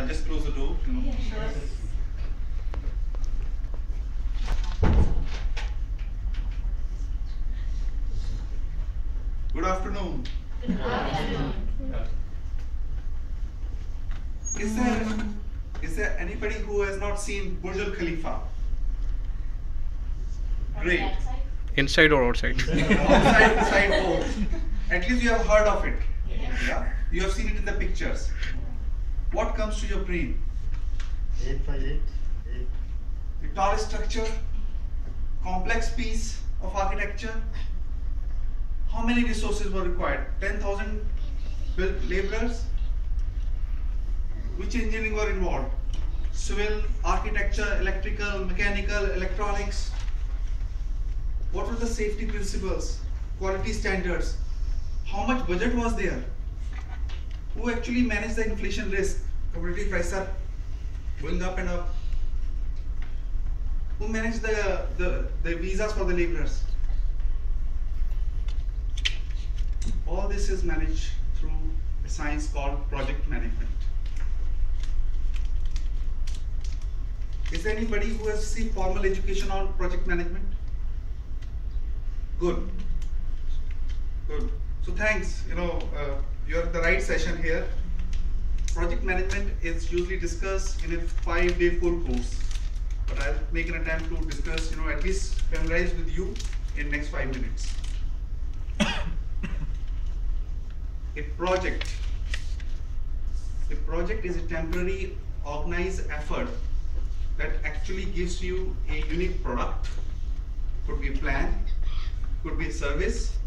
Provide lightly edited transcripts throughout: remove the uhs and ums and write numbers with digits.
I'll just close the door. Sure. Good afternoon. Good afternoon. Is there anybody who has not seen Burj Al Khalifa? Great. Inside or outside? Outside, inside both. At least you have heard of it. Yeah? You have seen it in the pictures. What comes to your brain? 8 The tallest structure, complex piece of architecture. How many resources were required? 10,000 laborers? Which engineering were involved? Civil, architecture, electrical, mechanical, electronics. What were the safety principles, quality standards? How much budget was there? Who actually managed the inflation risk? Commodity prices are going up and up. Who managed the visas for the laborers? All this is managed through a science called project management. Is there anybody who has received formal education on project management? Good. Good. So thanks. You're at the right session here. Project management is usually discussed in a 5-day full course, but I'll make an attempt to discuss, at least familiarize with you in next 5 minutes. A project is a temporary organized effort that actually gives you a unique product. Could be a plan, could be a service.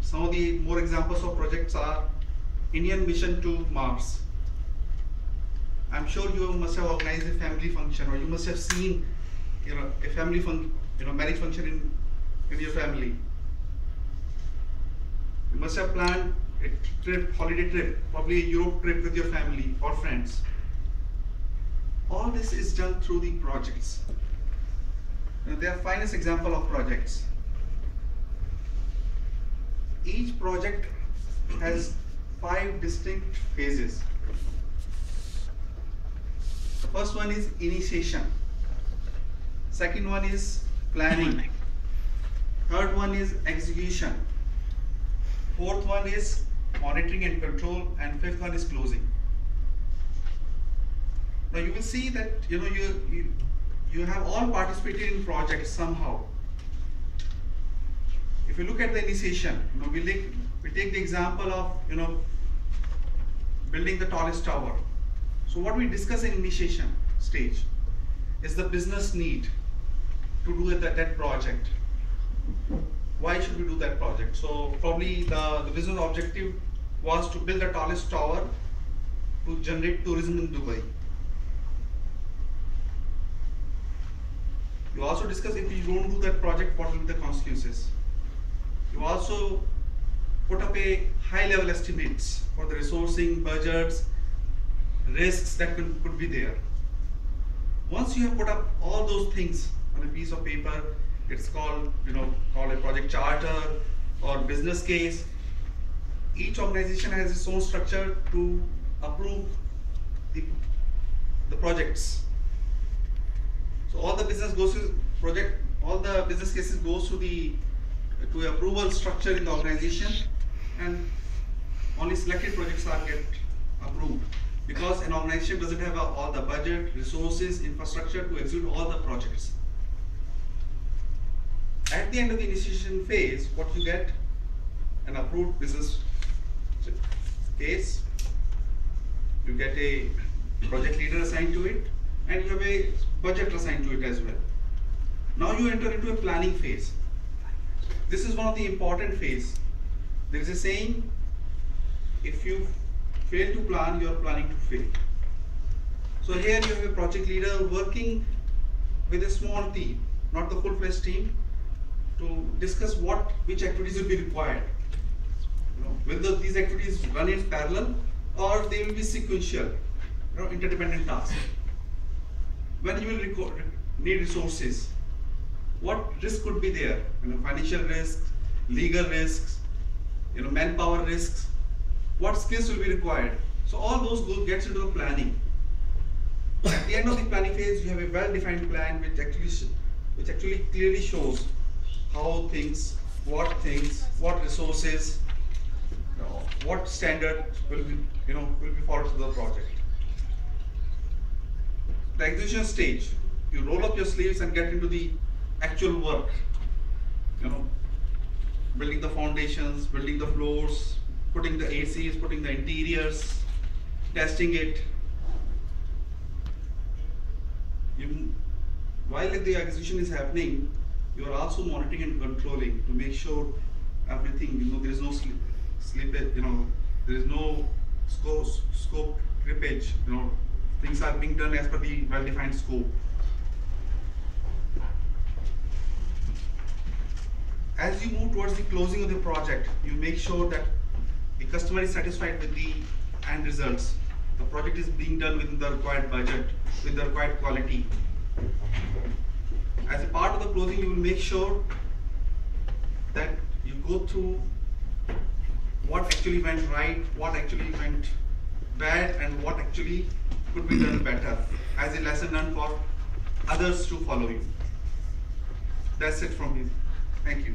Some of the more examples of projects are Indian mission to Mars. I'm sure you must have organized a family function, or you must have seen, a family marriage function in your family. You must have planned a trip, holiday trip, probably a Europe trip with your family or friends. All this is done through the projects. They are finest example of projects. Each project has 5 distinct phases. The first one is initiation. Second one is planning. Third one is execution. Fourth one is monitoring and control, and fifth one is closing. Now you will see that you have all participated in projects somehow. If you look at the initiation, we take the example of building the tallest tower. So what we discuss in initiation stage is the business need to do that project. Why should we do that project? So probably the business objective was to build the tallest tower to generate tourism in Dubai. You also discuss, if you don't do that project, what will be the consequences. You also put up a high level estimates for the resourcing, budgets, risks that could be there. Once you have put up all those things on a piece of paper, it's called a project charter or business case. Each organization has its own structure to approve the projects. So all the business goes to all the business cases goes to approval structure in the organization, and only selected projects are get approved, because an organization doesn't have all the budget, resources, infrastructure to execute all the projects. At the end of the initiation phase, what you get? An approved business case, you get a project leader assigned to it, and you have a budget assigned to it as well. Now you enter into a planning phase. This is one of the important phases. There is a saying, if you fail to plan, you are planning to fail. So here you have a project leader working with a small team, not the full-fledged team, to discuss which activities will be required. Whether these activities run in parallel or they will be sequential, interdependent tasks. When you will need resources, what risk could be there? Financial risks, legal risks, manpower risks. what skills will be required. So all those gets into the planning. At the end of the planning phase, you have a well-defined plan which actually clearly shows how things, what resources, what standard will be followed to the project. The execution stage, you roll up your sleeves and get into the actual work. Building the foundations, building the floors, putting the ACs, putting the interiors, testing it. While the execution is happening, you are also monitoring and controlling to make sure everything, there is no slippage, there is no scope creepage, things are being done as per the well-defined scope. As you move towards the closing of the project, you make sure that the customer is satisfied with the end results. The project is being done within the required budget, with the required quality. As a part of the closing, you will make sure that you go through what actually went right, what actually went bad, and what actually could be done better as a lesson learned for others to follow you. That's it from me. Thank you.